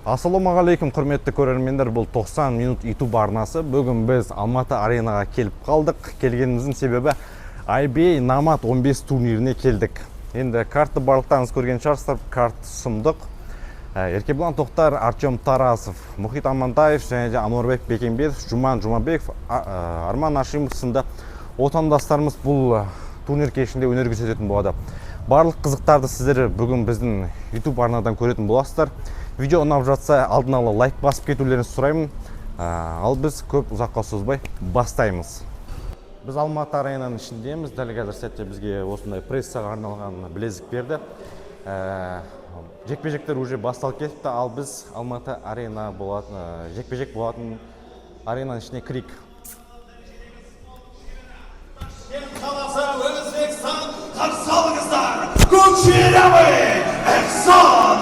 Ассалаумағалейкум, құрметті көрермендер, бұл 90 минут YouTube арнасы. Бүгін біз Алматы аренаға келіп қалдық. Келгеніміздің себебі IBA Намат 15 турниріне келдік. Енді картты барлықтарыңыз көрген шығарсыздар, карт сұмдық. Еркебұлан Тоқтар, Артем Тарасов, Мұхит Амантаев және де Ануарбек Бекенбетов, Жұман Жұмабеков, Арман Ашимов сынды отандастарымыз бұл турнир кешінде өнер көрсететін болады. Барлық қызықтарды сіздер бүгін біздің YouTube арнадан көретін боласыздар. Видео ұнап жатса алдын ала лайк басып кетулеріңізді сұраймын. Ал біз көп ұзаққа созбай бастаймыз. Біз Алматы аренаның ішіндеміз. Дәл қазір сәтте бізге осындай прессаға арналған білезік берді. Жекпе-жектер уже басталып кетті, ал біз Алматы арена болатын, жекпе-жек болатын аренаның ішіне кірейік. Қаласы Өзбекстан қарсы алыңыздар. Көкшелемей Эхсан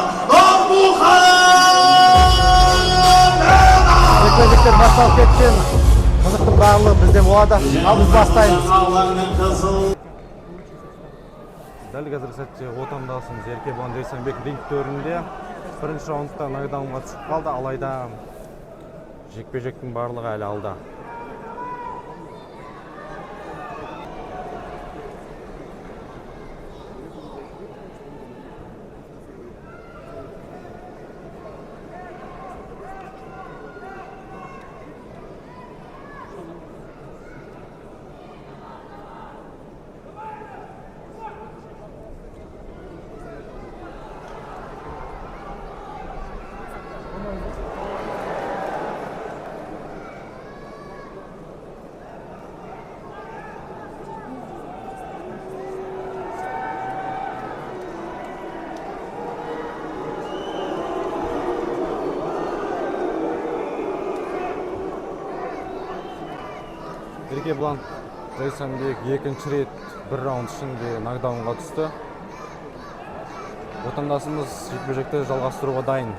Жекпе-жектер басталып кеткен. Қызықтың барлығы бізде болады. Ал біз бастаймыз. Дәл қазір сәтте отандасымыз Еркебұлан Жайсанбек ринг төрінде бірінші раундта нокдаунға түсіп қалды, алайда жекпе-жектің барлығы әлі алда. Еркебұлан Жайсанбек екінші рет бір раунд ішінде нокдаунға түсті. Отандасымыз жекпе-жекті жалғастыруға дайын.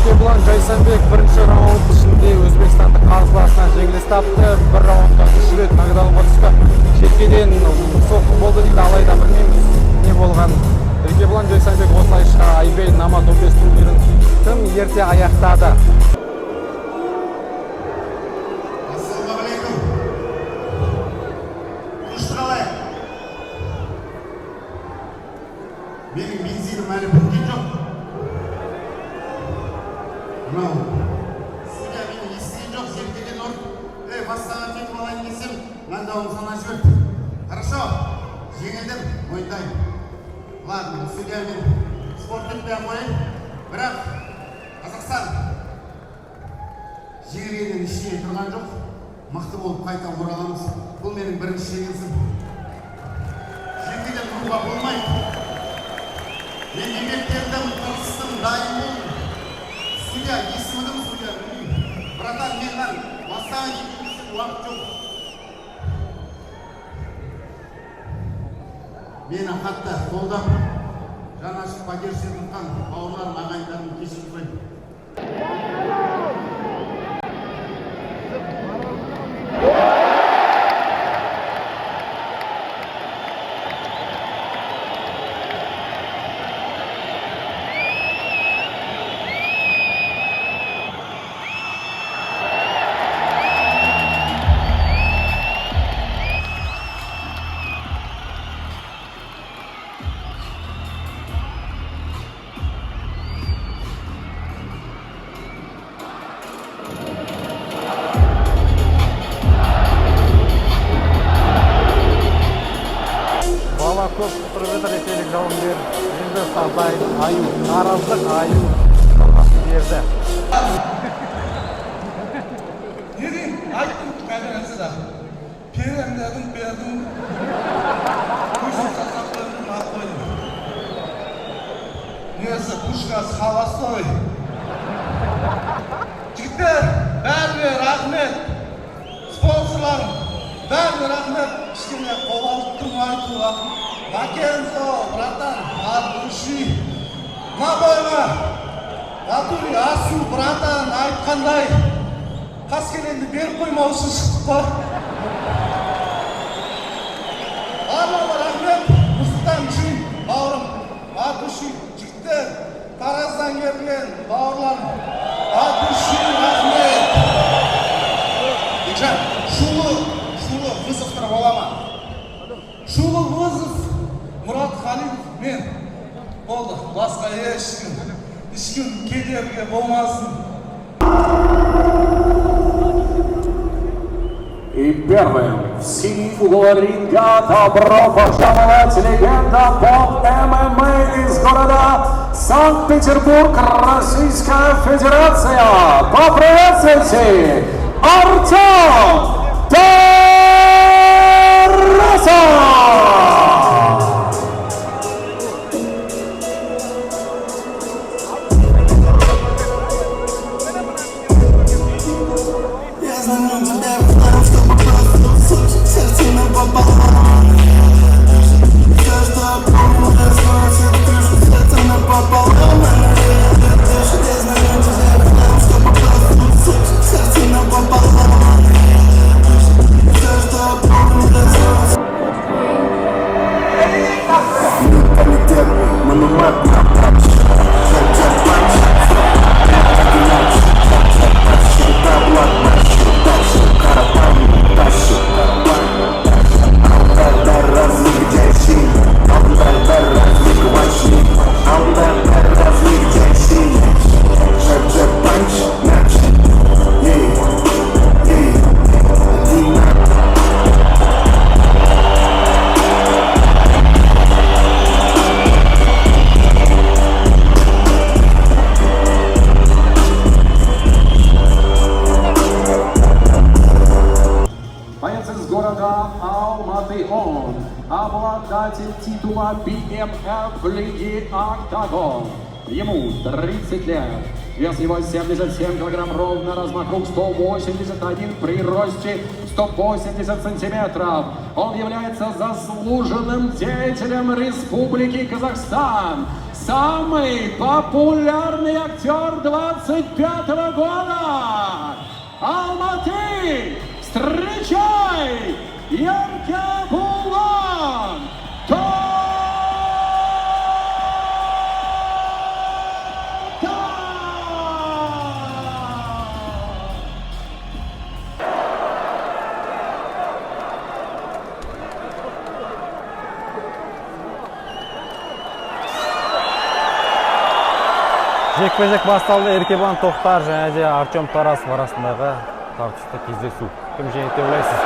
Еркебұлан Жайсанбек бірінші раунд ішінде Өзбекстандық қарсыласынан жеңіліс тапты. Бір раундта 3 рет нокдаунға түсті. Шеткеден соққы болды дейді, алайда білмейміз не болған. Еркебұлан Жайсанбек осылайша IBA Намат 15 турнирін тым ерте аяқтады. Менің бензинім әлі біткен жоқ. Мынау судья мені естіген жоқ, желкеден ұрып, бастаған кетіп алайын десем, нокдаун сана жіберді. Хорошо, жеңілдім, мойындаймын. Ладно, судья мен спорт бітпей қойын, бірақ Қазақстан жеңілгеннен ештеңе тұрған жоқ. Мықты болып қайта ораламыз. Бұл менің бірінші жеңілісім. Желкеден ұруға болмайды. Мен еңбектердім, тырыстым, дайын болдым. Судья, естімедім судья, білмеймін. Братан, мен бастаған екіншісін уақыт жоқ. Мені қатты қолдап, жаны ашып поддержка еткен бауырларым, ағайындарым кешірім сұраймын. көп тұрып жатыр ресейлік жауынгер. Енді Сазай, Аю, наразылық, Аю. жерде. Не дейін? Айттым конференцияда. Бердім. Көшіп жасап қойдым, алып қойдым. Несі, пушкасы халастой. Жігіттер, бәріне рахмет. Спонсорларым, бәріне рахмет. Кішкене қол алып айтуға. Макензо, братан, от души. На бойға. Атури, асу, братан, айтқандай. Қаскеленді беріп қоймау үшін шықтық қой. Барлығы рахмет, Нұрсұлтан үшін, бауырым, от души. Жігіттер, Тараздан келген бауырларым, от души рахмет. Бекжан, шулы вызовтар бола ма? Шулы вызов, Мұрат Халилов, мен. Болды, басқа ешкім кедергі болмасын. И первым в синий угол ринга добро пожаловать легенда поп ММА из города Санкт-Петербург, Российская Федерация. Поприветствуйте Артем Тарасов! Обладатель титула BMF в лиге Октагон. Ему 30 лет. Вес его 77 килограмм ровно, размах рук 181 при росте 180 сантиметров. Он является заслуженным деятелем Республики Казахстан. Самый популярный актер 25-го года. Алматы! Встречай! Еркебулан! Жекпе-жек басталды. Еркебулан Тоқтар және де Артем Тарасов арасындағы тартысты кездесу. Кім жеңеді деп ойлайсыз?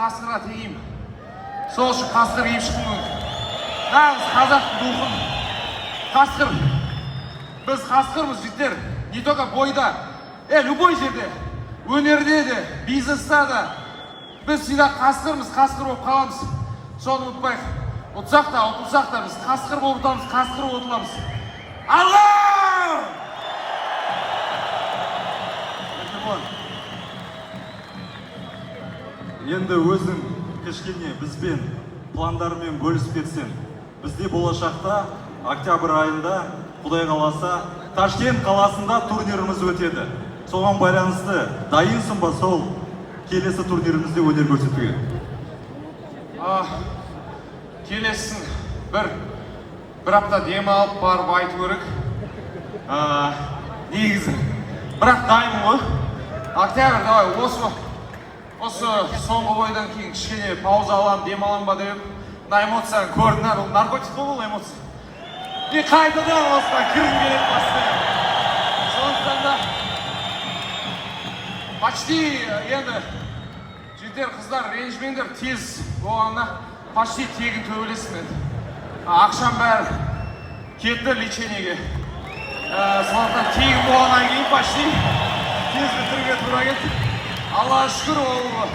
қасқырға тегеймін. Сол үшін қасқыр киіп шықтым. Нағыз қазақтың рухын. Қасқыр. Біз қасқырмыз, жігіттер. Не только бойда, любой жерде, өнерде де, бизнеста да. Біз всегда қасқырмыз, қасқыр болып қаламыз. Соны ұмытпайық. Ұтсақ та, ұтылсақ та, біз қасқыр болып ұтамыз, қасқыр болып ұтыламыз. Алла! Енді өзің кішкене бізбен пландарымен бөлісіп кетсең. Бізде болашақта октябрь айында, Құдай қаласа, Ташкент қаласында турниріміз өтеді. Соған байланысты дайынсың ба сол келесі турнирімізде өнер көрсетуге? Келесің бір апта дем алып барып айту керек. Негізі бірақ дайын ғой. Октябрь, давай, осы соңғы бойдан кейін кішкене пауза алам, дем алам ба деп. Мына эмоцияны көрдің, ол наркотик қой бұл эмоция. И қайтадан осыдан кіргім келеді бастайын. Сондықтан да почти енді жігіттер, қыздар, ренжімеңдер, тез болғанда почти тегін төбелесін енді. Ақшам бәрі кетті лечениеге. Сондықтан тегін болғаннан кейін почти тез бітіруге тура кетті. Аллаға шүкір, ол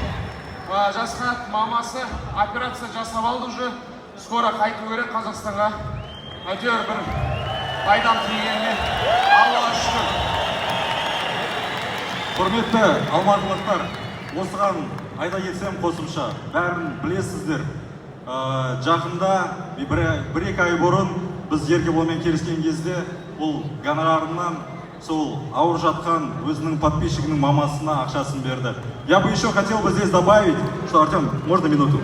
Жасқанат мамасы операция жасап алды уже. Скоро қайту керек Қазақстанға. Әйтеуір бір пайдам тигеніне Аллаға шүкір. Құрметті алматылықтар, осыған айта кетсем қосымша, бәрін білесіздер. Жақында бір-екі ай бұрын біз Еркебұлмен келіскен кезде бұл гонорарынан сол ауыр жатқан өзінің подписчигінің мамасына ақшасын берді. Я бы еще хотел бы здесь добавить, что, Артем, можно минуту?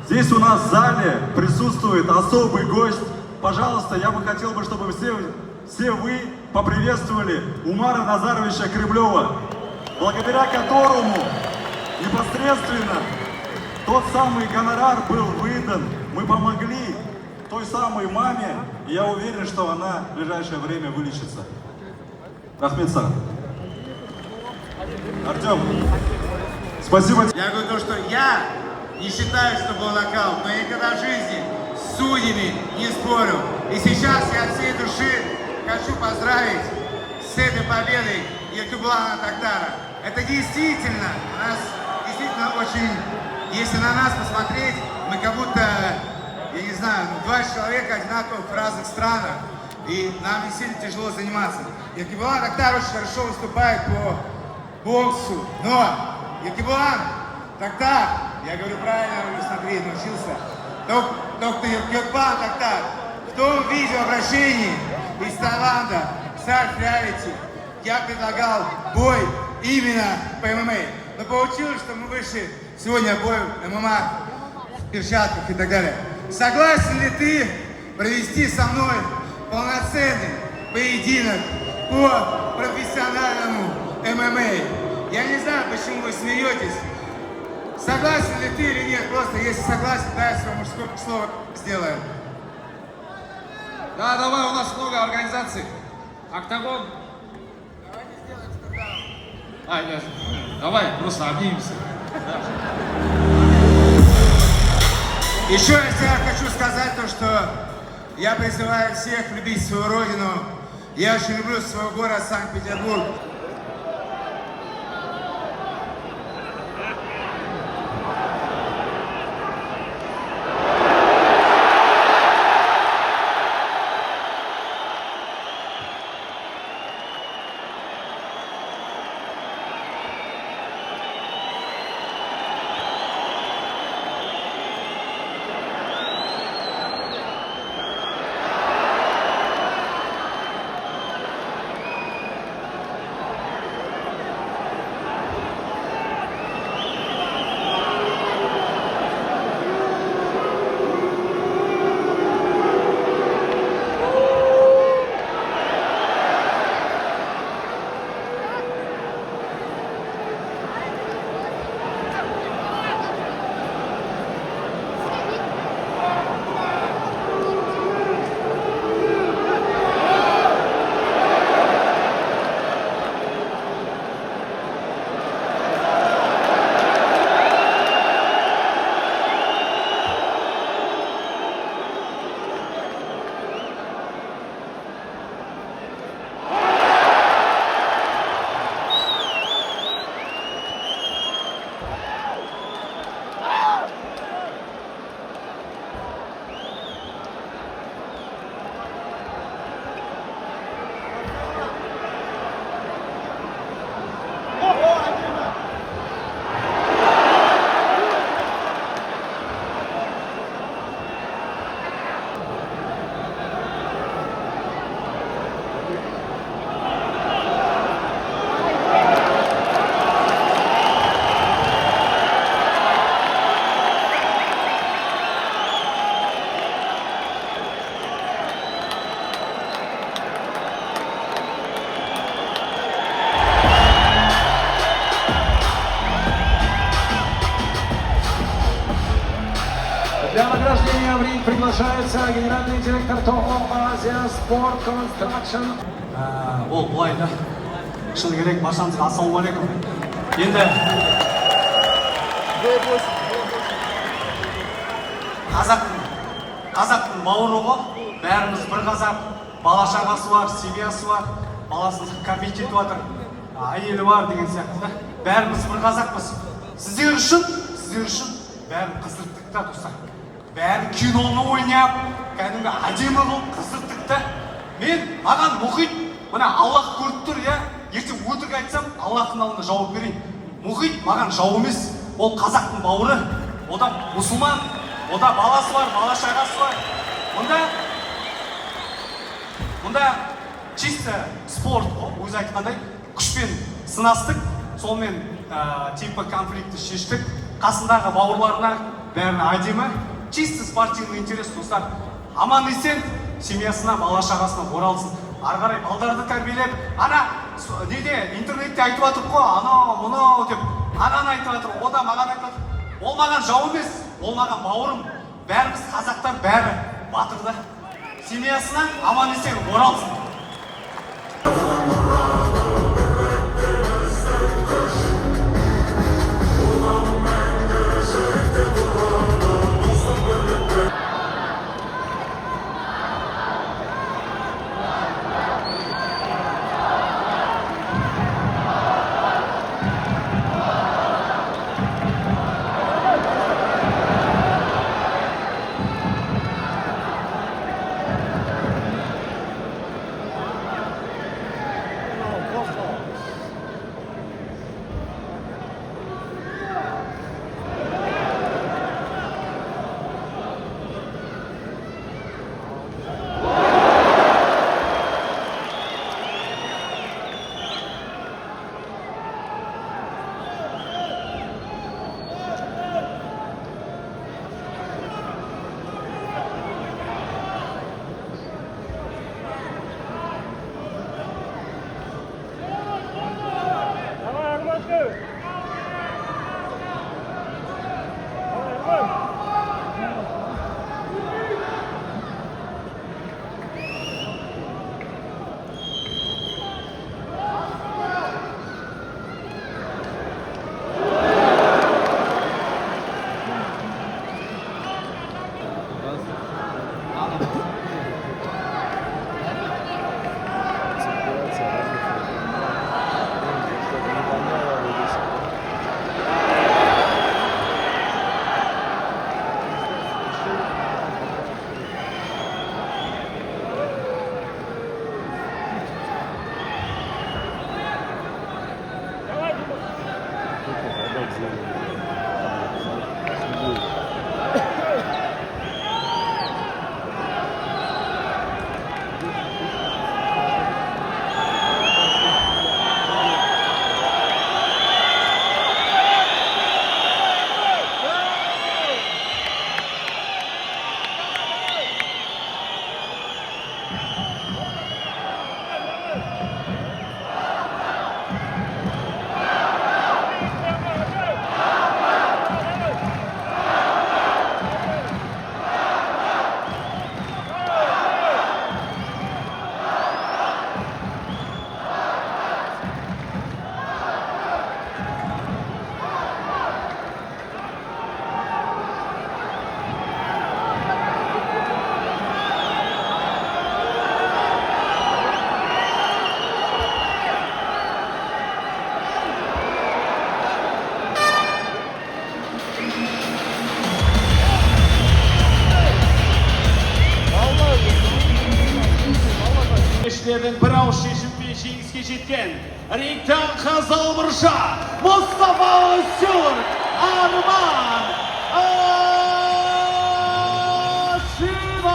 Здесь у нас в зале присутствует особый гость. Пожалуйста, я бы хотел бы, чтобы все вы поприветствовали Умара Назаровича Кремлева, благодаря которому непосредственно тот самый гонорар был выдан. Мы помогли той самой маме, и я уверен, что она в ближайшее время вылечится. Рахмет саған. Артем, спасибо. Я говорю то, что я не считаю, что был нокаут, но я никогда в жизни с судьями не спорил. И сейчас я от всей души хочу поздравить с этой победой Еркебулана Токтара. Это действительно, нас действительно очень, если на нас посмотреть, мы как будто, я не знаю, два человека одинаковых в разных странах. И нам действительно тяжело заниматься. Еркебулан Токтар очень хорошо выступает по боксу. Но Еркебулан Токтар, я говорю правильно, смотри, научился. Доктор Еркебулан Токтар в том видеообращении из Таиланда, Старт Реалити, я предлагал бой именно по ММА. Но получилось, что мы вышли сегодня бой ММА в перчатках и так далее. Согласен ли ты провести со мной полноценный поединок по профессиональному ММА? Я не знаю, почему вы смеетесь. Согласен ли ты или нет? Просто если согласен, дай свое мужское слово сделаем. Да, давай, у нас много организаций. Октагон. Давайте сделаем стартап. Нет. Давай, просто обнимемся. Еще я хочу сказать то, что я призываю всех любить свою родину. Я очень люблю свой город Санкт-Петербург. приглашается генеральный директор ТО Азия Спорт Констракшн. Ол былай да. Шыны керек, баршаңызға ассалаумағалейкум. Енді қазақтың бауыры ғой. Бәріміз бір қазақ, бала шағасы бар, семьясы бар, баласын кәмпит жетіп жатыр, әйелі бар деген сияқты да. Бәріміз бір қазақпыз. Сіздер үшін бәрін қыздырттық та, достар. Бәрін киноны ойнап, кәдімгі әдемі қылып қыздырттық та. Маған мұхит, мына Аллах көріп тұр, я ертең өтірік айтсам, Аллахтың алдында жауап берейін. Мұхит маған жау емес, ол қазақтың бауыры. Ода мұсылман, ода баласы бар, бала шағасы бар. Мұнда чисто спорт, өзі айтқандай, күшпен сынастық, сонымен типа конфликті шештік. Қасындағы бауырларына бәріне әдемі, чисто спортивный интерес, достар. Аман есен семьясына, бала шағасына оралсын. Ары қарай балдарды тәрбиелеп, интернетте айтып жатыр қой, анау, мұнау деп, ананы айтып жатыр, о да маған айтып жатыр. Ол маған жау емес, ол маған бауырым. Бәріміз қазақтар бәрі батырда. Семьясына аман есен оралсын. Bir ауыз шешіммен жеңіске жеткен рингтен қызыл мұрша Мұстафа Өзтүрк Арман Ашимов.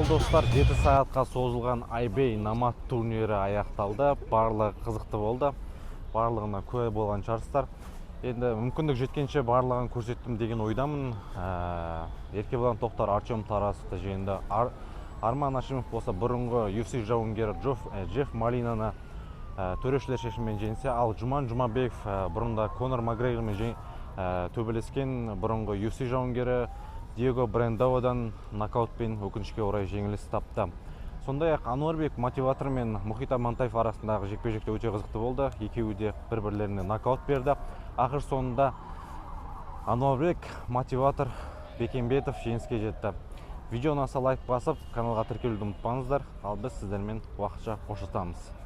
Достар, 7 сағатқа созылған IBEY Намат турнирі аяқталды. Барлығы қызықты болды. Барлығына куә болған шығарсыздар. Енді мүмкіндік жеткенше барлығын көрсеттім деген ойдамын. Еркебұлан Тоқтар Артем Тарасовты жеңді. Арман Ашимов болса бұрынғы UFC жауынгері Джефф Малинаны төрешілер шешімімен жеңсе, ал Жұман Жұмабеков бұрында Конор Макгрегормен төбелескен бұрынғы UFC жауынгері Диего Брендаудан нокаутпен өкінішке орай жеңіліс тапты. Сондай-ақ Ануарбек мотиватор мен Мұхит Амантаев арасындағы жекпе-жек те өте қызықты болды. Екеуі де бір-бірлеріне нокаут берді. Ақыр соңында Ануарбек мотиватор Бекембетов жеңіске жетті. Видеоны аса лайк басып, каналға тіркелуді ұмытпаңыздар. Ал біз сіздермен уақытша қоштасамыз.